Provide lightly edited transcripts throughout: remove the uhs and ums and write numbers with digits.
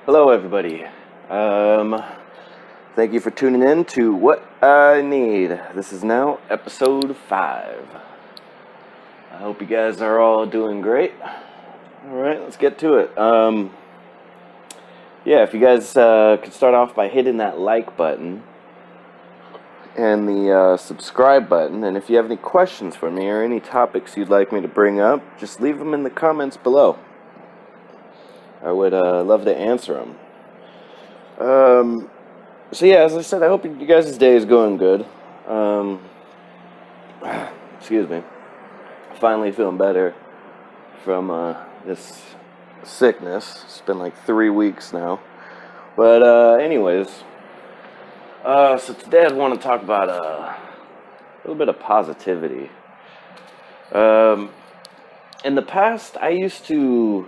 Hello, everybody. Um, Thank you for tuning in to What I Need. This is now episode 5. I hope you guys are all doing great. All right, let's get to it. If you guys could start off by hitting that like button and the subscribe button, and if you have any questions for me or any topics you'd like me to bring up, just leave them in the comments below. I would love to answer them. As I said, I hope you guys' day is going good. Excuse me. Finally feeling better from this sickness. It's been like 3 weeks now. But so today I want to talk about a little bit of positivity. In the past, I used to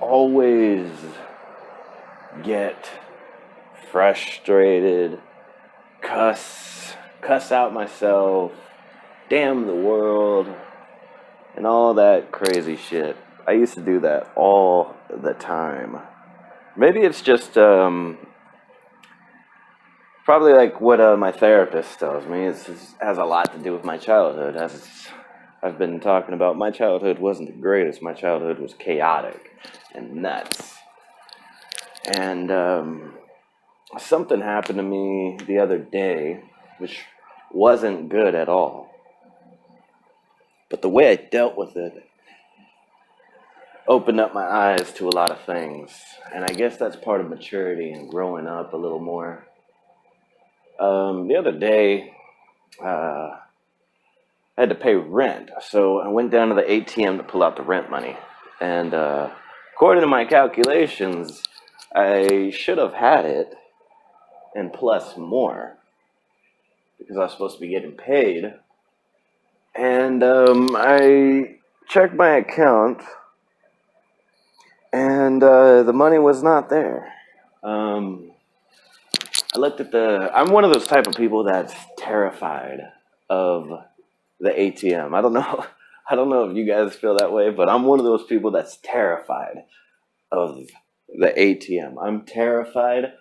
always get frustrated, cuss out myself, damn the world, and all that crazy shit. I used to do that all the time. Maybe it's just probably like what my therapist tells me. It has a lot to do with my childhood. As I've been talking about, my childhood wasn't the greatest. My childhood was chaotic and nuts. And something happened to me the other day, which wasn't good at all. But the way I dealt with it opened up my eyes to a lot of things. And I guess that's part of maturity and growing up a little more. The other day, I had to pay rent. So I went down to the ATM to pull out the rent money. And according to my calculations, I should have had it and plus more because I was supposed to be getting paid. And I checked my account, and the money was not there. I looked at I'm one of those type of people that's terrified of the ATM. I don't know. I don't know if you guys feel that way, but I'm one of those people that's terrified of the ATM. I'm terrified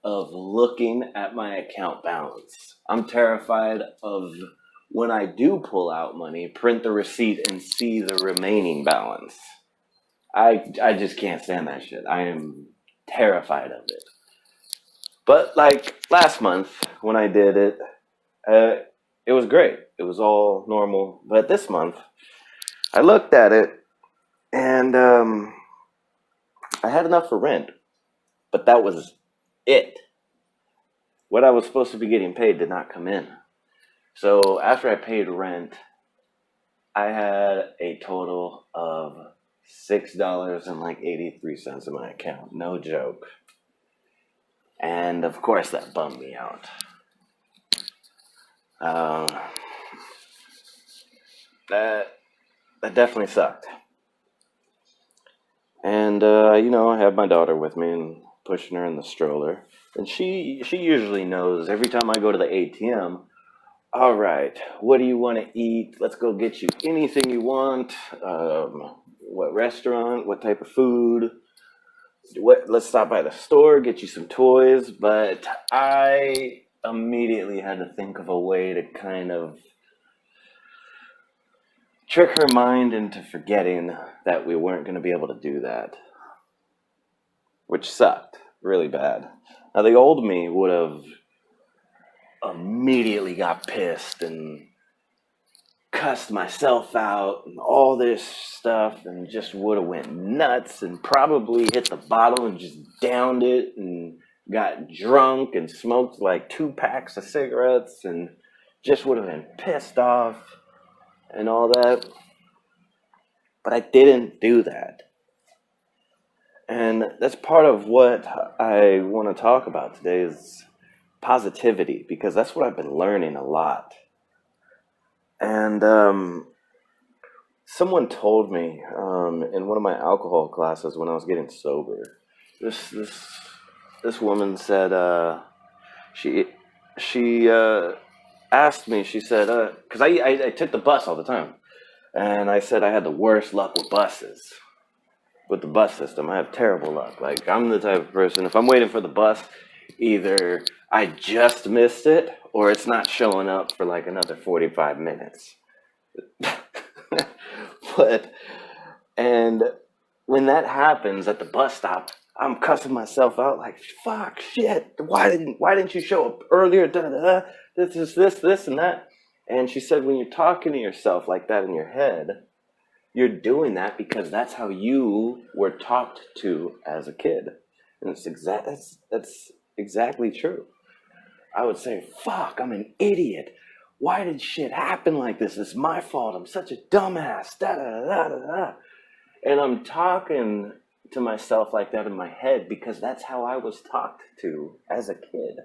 of looking at my account balance. I'm terrified of when I do pull out money, print the receipt and see the remaining balance. I just can't stand that shit. I am terrified of it. But like last month when I did it, it was great. It was all normal. But this month, I looked at it and I had enough for rent, but that was it. What I was supposed to be getting paid did not come in. So after I paid rent, I had a total of $6.83 in my account. No joke. And of course that bummed me out. That definitely sucked. And I have my daughter with me and pushing her in the stroller. And she usually knows every time I go to the ATM, all right, what do you want to eat? Let's go get you anything you want. What restaurant? What type of food? Let's stop by the store, get you some toys. But I immediately had to think of a way to kind of trick her mind into forgetting that we weren't going to be able to do that, which sucked really bad. Now, the old me would have immediately got pissed and cussed myself out and all this stuff and just would have went nuts and probably hit the bottle and just downed it and got drunk and smoked like 2 packs of cigarettes and just would have been pissed off and all that. But I didn't do that. And that's part of what I want to talk about today is positivity, because that's what I've been learning a lot. And someone told me in one of my alcohol classes when I was getting sober, this woman said she asked me, she said, because I took the bus all the time, and I said I had the worst luck with buses. with the bus system. I have terrible luck. Like, I'm the type of person, if I'm waiting for the bus, either I just missed it or it's not showing up for like another 45 minutes. But, and when that happens at the bus stop, I'm cussing myself out like, fuck, shit, why didn't you show up earlier? Da, da, da. This, and that. And she said, when you're talking to yourself like that in your head, you're doing that because that's how you were talked to as a kid. And that's exactly true. I would say, fuck, I'm an idiot. Why did shit happen like this? It's my fault. I'm such a dumbass. Da, da, da, da, da. And I'm talking to myself like that in my head because that's how I was talked to as a kid.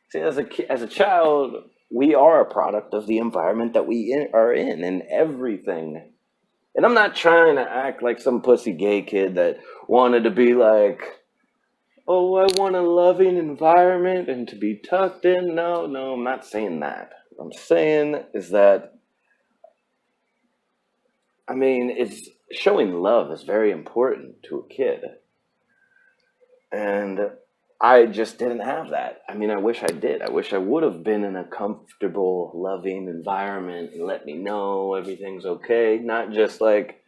See, as a child, we are a product of the environment that we are in and everything. And I'm not trying to act like some pussy gay kid that wanted to be like, oh, I want a loving environment and to be tucked in. No, I'm not saying that. What I'm saying is that, I mean, it's showing love is very important to a kid. And I just didn't have that. I mean, I wish I did. I wish I would have been in a comfortable, loving environment and let me know everything's okay. Not just like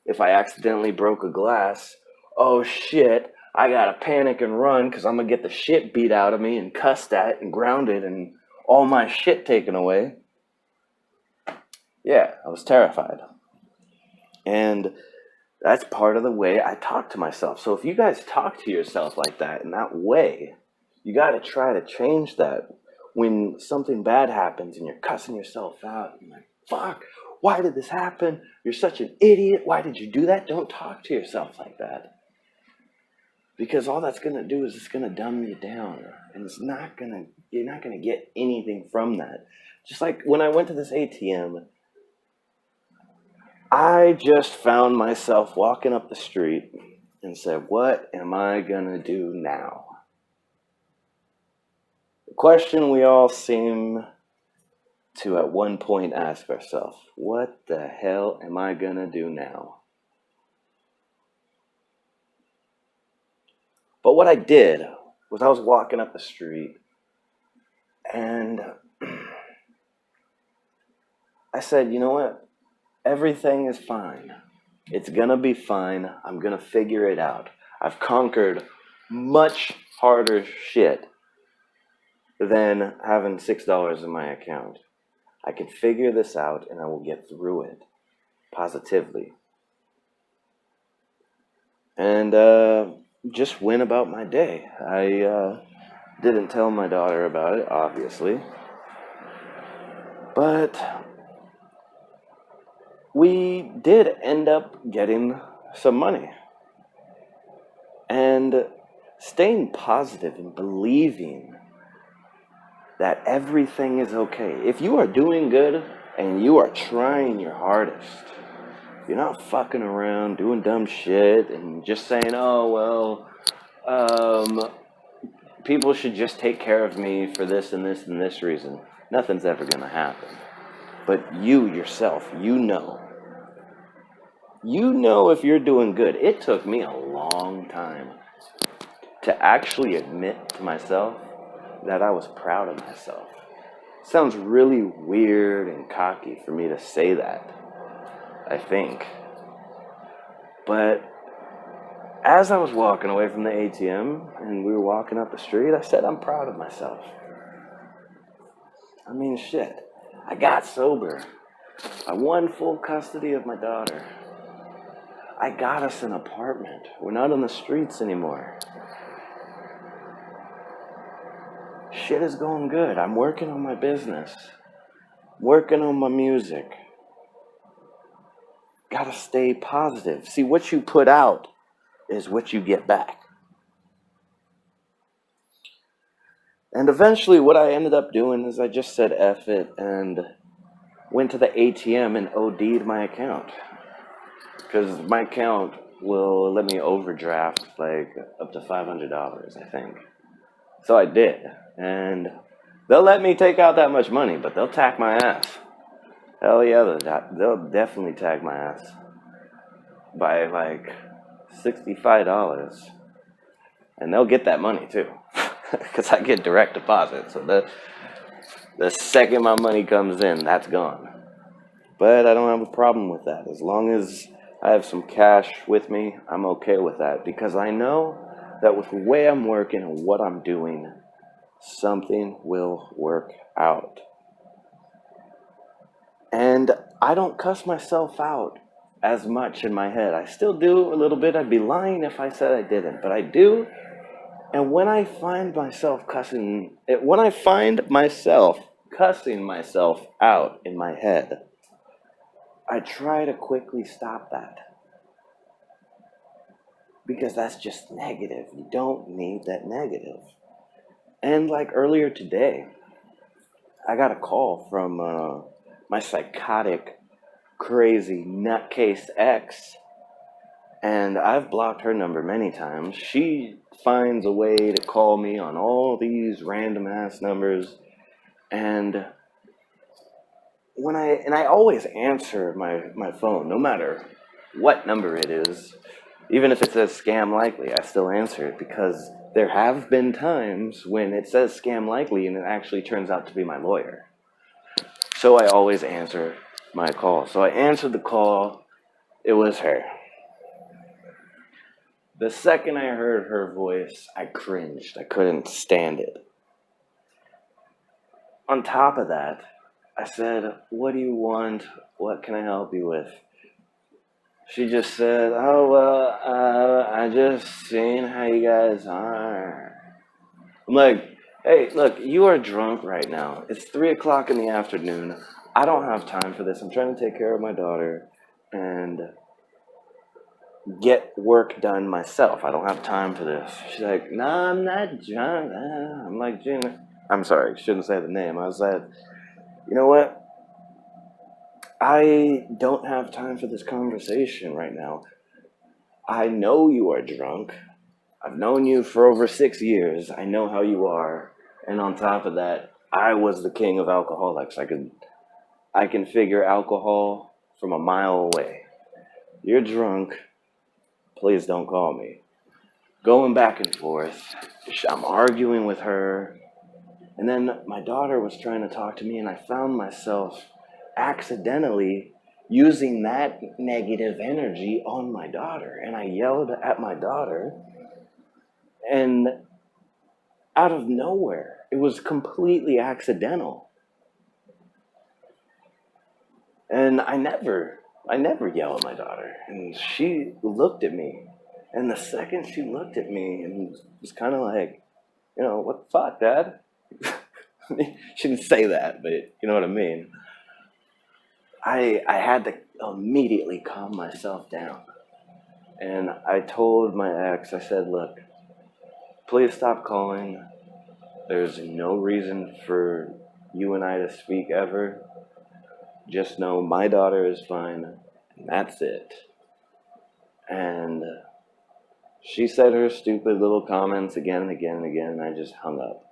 if I accidentally broke a glass, oh shit, I gotta panic and run because I'm gonna get the shit beat out of me and cussed at and grounded and all my shit taken away. Yeah, I was terrified. And that's part of the way I talk to myself. So if you guys talk to yourself like that, in that way, you got to try to change that. When something bad happens and you're cussing yourself out, you're like, fuck, why did this happen? You're such an idiot. Why did you do that? Don't talk to yourself like that. Because all that's going to do is it's going to dumb you down. And you're not going to get anything from that. Just like when I went to this ATM, I just found myself walking up the street and said, what am I going to do now? The question we all seem to at one point ask ourselves, what the hell am I going to do now? But what I did was I was walking up the street and I said, you know what? Everything is fine. It's gonna be fine. I'm gonna figure it out. I've conquered much harder shit than having $6 in my account. I can figure this out and I will get through it positively. And just went about my day. I didn't tell my daughter about it, obviously. But we did end up getting some money. And staying positive and believing that everything is okay. If you are doing good and you are trying your hardest, you're not fucking around doing dumb shit and just saying, oh, well, people should just take care of me for this and this and this reason. Nothing's ever going to happen. But you yourself, you know if you're doing good. It took me a long time to actually admit to myself that I was proud of myself. It sounds really weird and cocky for me to say that, I think. But as I was walking away from the ATM and we were walking up the street, I said, I'm proud of myself. I mean, shit. I got sober. I won full custody of my daughter. I got us an apartment. We're not on the streets anymore. Shit is going good. I'm working on my business. Working on my music. Gotta stay positive. See, what you put out is what you get back. And eventually what I ended up doing is I just said F it and went to the ATM and OD'd my account. Because my account will let me overdraft like up to $500, I think. So I did. And they'll let me take out that much money, but they'll tack my ass. Hell yeah, they'll definitely tag my ass. by like $65, and they'll get that money too, because I get direct deposit. So the second my money comes in, that's gone. But I don't have a problem with that. As long as I have some cash with me, I'm okay with that, because I know that with the way I'm working and what I'm doing, something will work out. And I don't cuss myself out as much in my head. I still do a little bit. I'd be lying if I said I didn't, but I do. And when I find myself cussing myself out in my head, I try to quickly stop that, because that's just negative. You don't need that negative. And like earlier today, I got a call from my psychotic, crazy nutcase ex, and I've blocked her number many times. She finds a way to call me on all these random ass numbers, and I always answer my phone, no matter what number it is. Even if it says scam likely, I still answer it, because there have been times when it says scam likely and it actually turns out to be my lawyer. So I always answer my call. So I answered the call. It was her. The second I heard her voice, I cringed. I couldn't stand it. On top of that, I said, "What do you want? What can I help you with?" She just said, "Oh, well, I just seen how you guys are." I'm like, "Hey, look, you are drunk right now. It's 3 o'clock in the afternoon. I don't have time for this. I'm trying to take care of my daughter and get work done myself. I don't have time for this." She's like, "Nah, I'm not drunk." I'm like, "Gina," I'm sorry, shouldn't say the name. I said, "You know what? I don't have time for this conversation right now. I know you are drunk. I've known you for over 6 years. I know how you are. And on top of that, I was the king of alcoholics. I can figure alcohol from a mile away. You're drunk. Please don't call me." Going back and forth. I'm arguing with her. And then my daughter was trying to talk to me, and I found myself accidentally using that negative energy on my daughter. And I yelled at my daughter, and out of nowhere, it was completely accidental. And I never yell at my daughter. And she looked at me. And the second she looked at me and was kind of like, "What the fuck, Dad?" She didn't say that, but you know what I mean. I had to immediately calm myself down. And I told my ex, I said, "Look, please stop calling. There's no reason for you and I to speak ever. Just know my daughter is fine, and that's it." And she said her stupid little comments again and again and again, and I just hung up.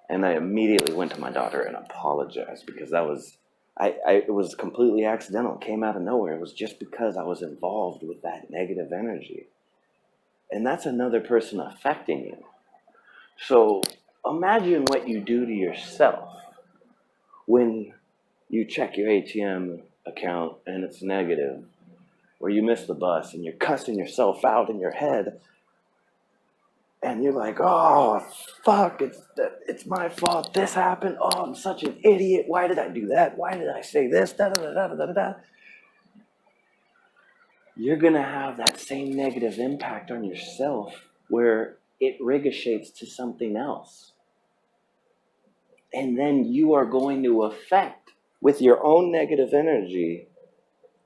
And I immediately went to my daughter and apologized, because it was completely accidental. It came out of nowhere. It was just because I was involved with that negative energy. And that's another person affecting you. So imagine what you do to yourself when you check your ATM account and it's negative, or you miss the bus and you're cussing yourself out in your head. And you're like, "Oh, fuck, it's my fault. This happened. Oh, I'm such an idiot. Why did I do that? Why did I say this? Da, da, da, da, da, da." You're going to have that same negative impact on yourself, where it ricochets to something else. And then you are going to affect, with your own negative energy,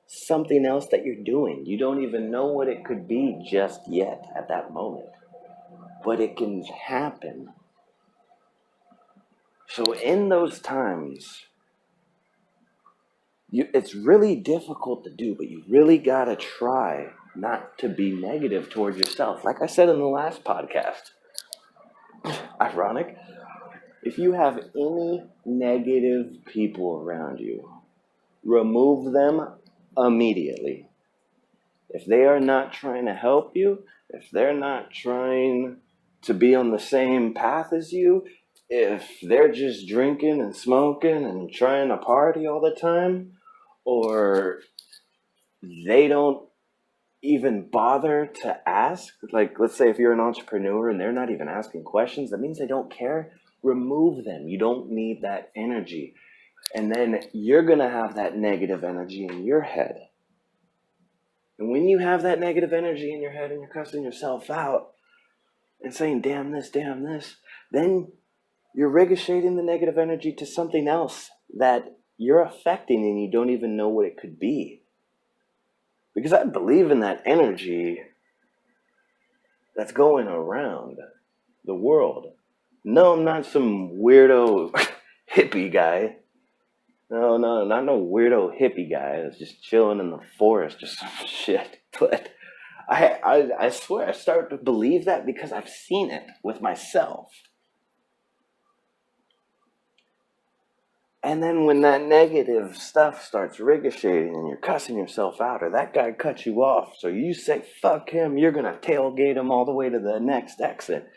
something else that you're doing. You don't even know what it could be just yet at that moment. But it can happen. So in those times, it's really difficult to do, but you really got to try not to be negative towards yourself. Like I said in the last podcast, ironic, if you have any negative people around you, remove them immediately. If they are not trying to help you, if they're not trying to be on the same path as you, if they're just drinking and smoking and trying to party all the time, or they don't even bother to ask, like let's say if you're an entrepreneur and they're not even asking questions, that means they don't care. Remove them. You don't need that energy. And then you're going to have that negative energy in your head. And when you have that negative energy in your head and you're cussing yourself out and saying, damn this, then you're ricocheting the negative energy to something else that you're affecting and you don't even know what it could be. Because I believe in that energy that's going around the world. No, I'm not some weirdo hippie guy. No, not no weirdo hippie guy that's just chilling in the forest or some shit. But I swear I start to believe that because I've seen it with myself. And then when that negative stuff starts ricocheting and you're cussing yourself out, or that guy cuts you off, so you say, fuck him, you're going to tailgate him all the way to the next exit.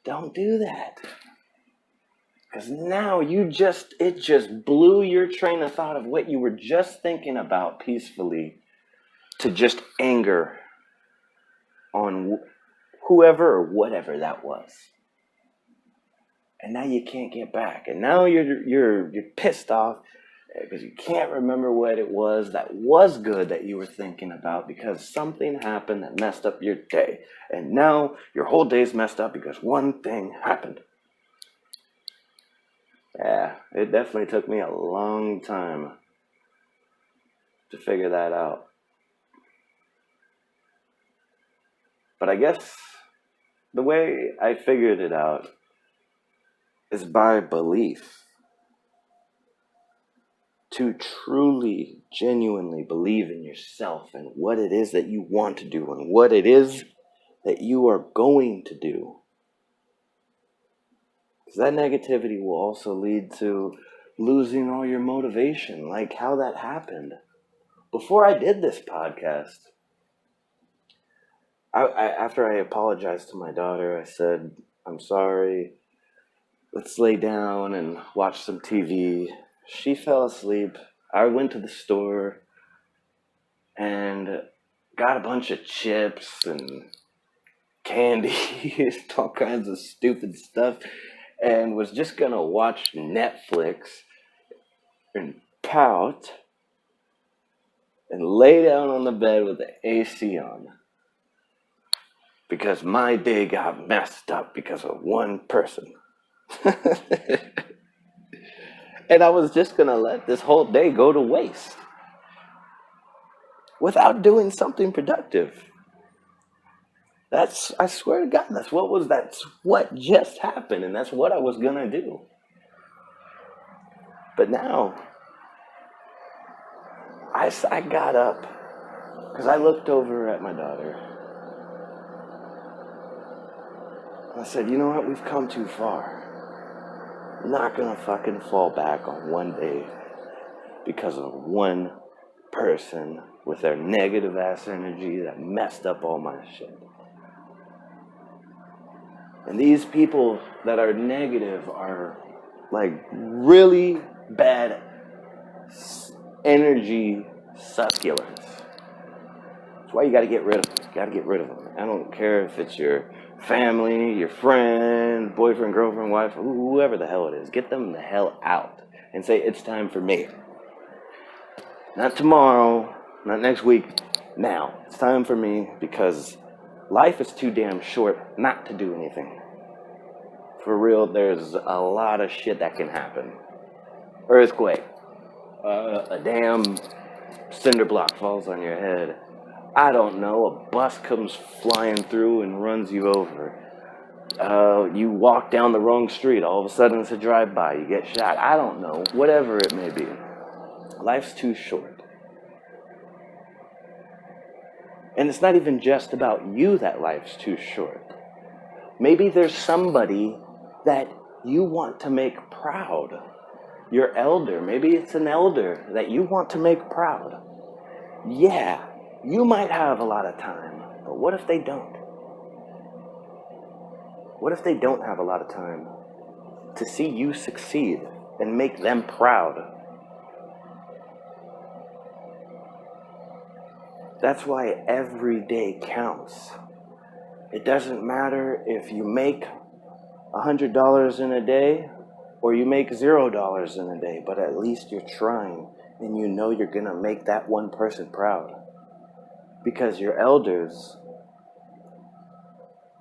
Don't do that. Because now it just blew your train of thought of what you were just thinking about peacefully to just anger on whoever or whatever that was. And now you can't get back. And now you're pissed off because you can't remember what it was that was good that you were thinking about because something happened that messed up your day. And now your whole day's messed up because one thing happened. Yeah, it definitely took me a long time to figure that out. But I guess the way I figured it out is by belief. To truly, genuinely believe in yourself and what it is that you want to do and what it is that you are going to do. Because that negativity will also lead to losing all your motivation, like how that happened. Before I did this podcast, after I apologized to my daughter, I said, I'm sorry, let's lay down and watch some TV. She fell asleep. I went to the store and got a bunch of chips and candy and all kinds of stupid stuff and was just going to watch Netflix and pout and lay down on the bed with the AC on. Because my day got messed up because of one person. And I was just going to let this whole day go to waste without doing something productive. I swear to God, that's what just happened, and that's what I was going to do. But now, I got up because I looked over at my daughter. I said, you know what? We've come too far. I'm not going to fucking fall back on one day because of one person with their negative ass energy that messed up all my shit. And these people that are negative are like really bad energy succulents. That's why you got to get rid of them. You got to get rid of them. I don't care if it's your family, your friend, boyfriend, girlfriend, wife, whoever the hell it is. Get them the hell out and say, it's time for me. Not tomorrow, not next week, now. It's time for me because life is too damn short not to do anything. For real, there's a lot of shit that can happen. Earthquake. A damn cinder block falls on your head. I don't know, a bus comes flying through and runs you over. You walk down the wrong street, all of a sudden it's a drive-by, you get shot. I don't know, whatever it may be. Life's too short. And it's not even just about you that life's too short. Maybe there's somebody that you want to make proud. Your elder, maybe it's an elder that you want to make proud. Yeah, you might have a lot of time, but what if they don't? What if they don't have a lot of time to see you succeed and make them proud? That's why every day counts. It doesn't matter if you make $100 in a day or you make $0 in a day, but at least you're trying and you know you're gonna make that one person proud. Because your elders,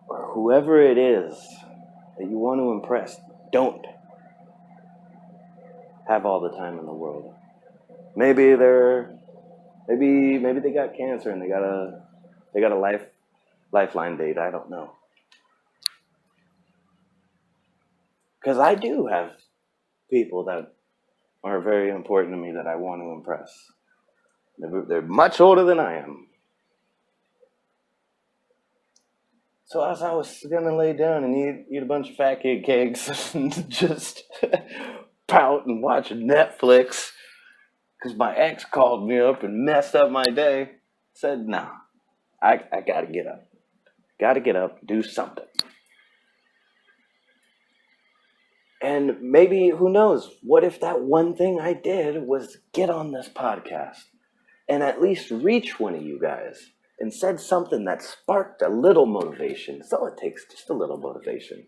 or whoever it is that you want to impress, don't have all the time in the world. Maybe they got cancer and they got a lifeline date. I don't know. Because I do have people that are very important to me that I want to impress. They're much older than I am. So as I was gonna lay down and eat a bunch of fat kid cakes and just pout and watch Netflix, because my ex called me up and messed up my day, said, nah, I gotta get up. Gotta get up, do something. And maybe, who knows, what if that one thing I did was get on this podcast and at least reach one of you guys and said something that sparked a little motivation. So it takes just a little motivation.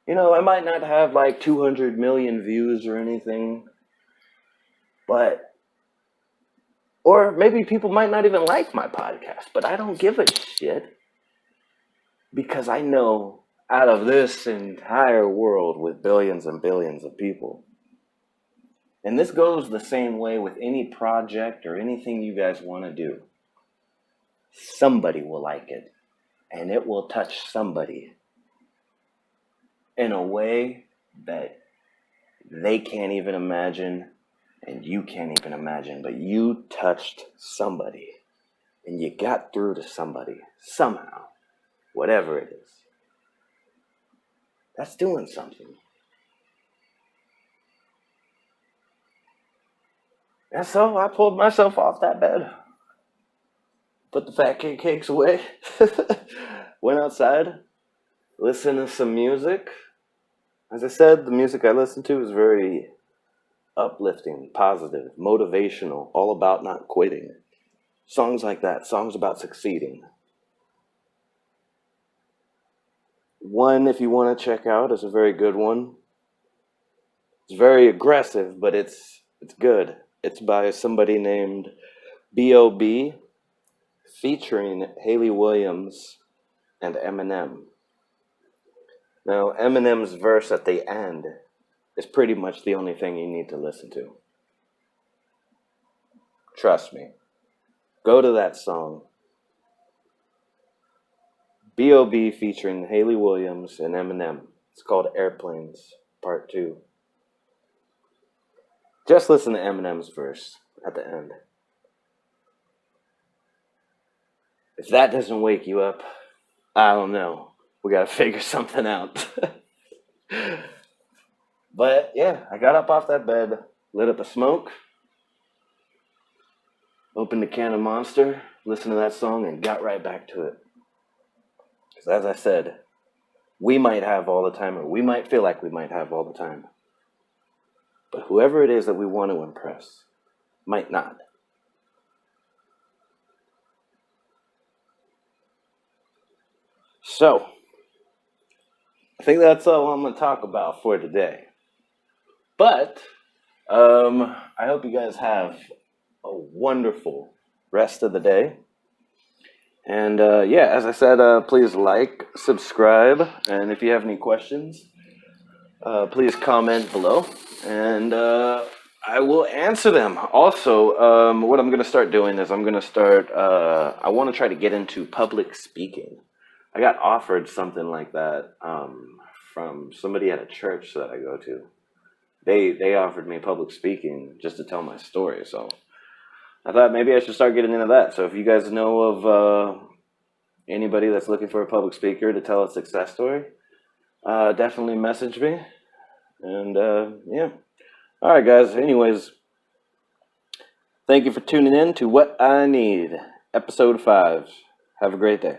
You know, I might not have like 200 million views or anything, or maybe people might not even like my podcast, but I don't give a shit, because I know out of this entire world with billions and billions of people, and this goes the same way with any project or anything you guys want to do, somebody will like it, and it will touch somebody in a way that they can't even imagine and you can't even imagine, but you touched somebody and you got through to somebody somehow, whatever it is. That's doing something. And so I pulled myself off that bed, put the fat kid cakes away, went outside, listened to some music. As I said, the music I listened to is very uplifting, positive, motivational, all about not quitting. Songs like that, songs about succeeding. One, if you want to check out, is a very good one. It's very aggressive, but it's good. It's by somebody named B.O.B. featuring Hayley Williams and Eminem. Now, Eminem's verse at the end is pretty much the only thing you need to listen to. Trust me. Go to that song. B.O.B. featuring Hayley Williams and Eminem. It's called Airplanes, Part 2. Just listen to Eminem's verse at the end. If that doesn't wake you up, I don't know. We gotta figure something out. But yeah, I got up off that bed, lit up a smoke, opened a can of Monster, listened to that song, and got right back to it. Because as I said, we might have all the time, or we might feel like we might have all the time. But whoever it is that we want to impress might not. So, I think that's all I'm going to talk about for today. But I hope you guys have a wonderful rest of the day. And as I said, please like, subscribe, and if you have any questions, please comment below, and I will answer them. Also, what I'm going to start doing is I want to try to get into public speaking. I got offered something like that from somebody at a church that I go to. They offered me public speaking just to tell my story, so I thought maybe I should start getting into that. So if you guys know of anybody that's looking for a public speaker to tell a success story, definitely message me. And All right, guys. Anyways, thank you for tuning in to What I Need, episode 5. Have a great day.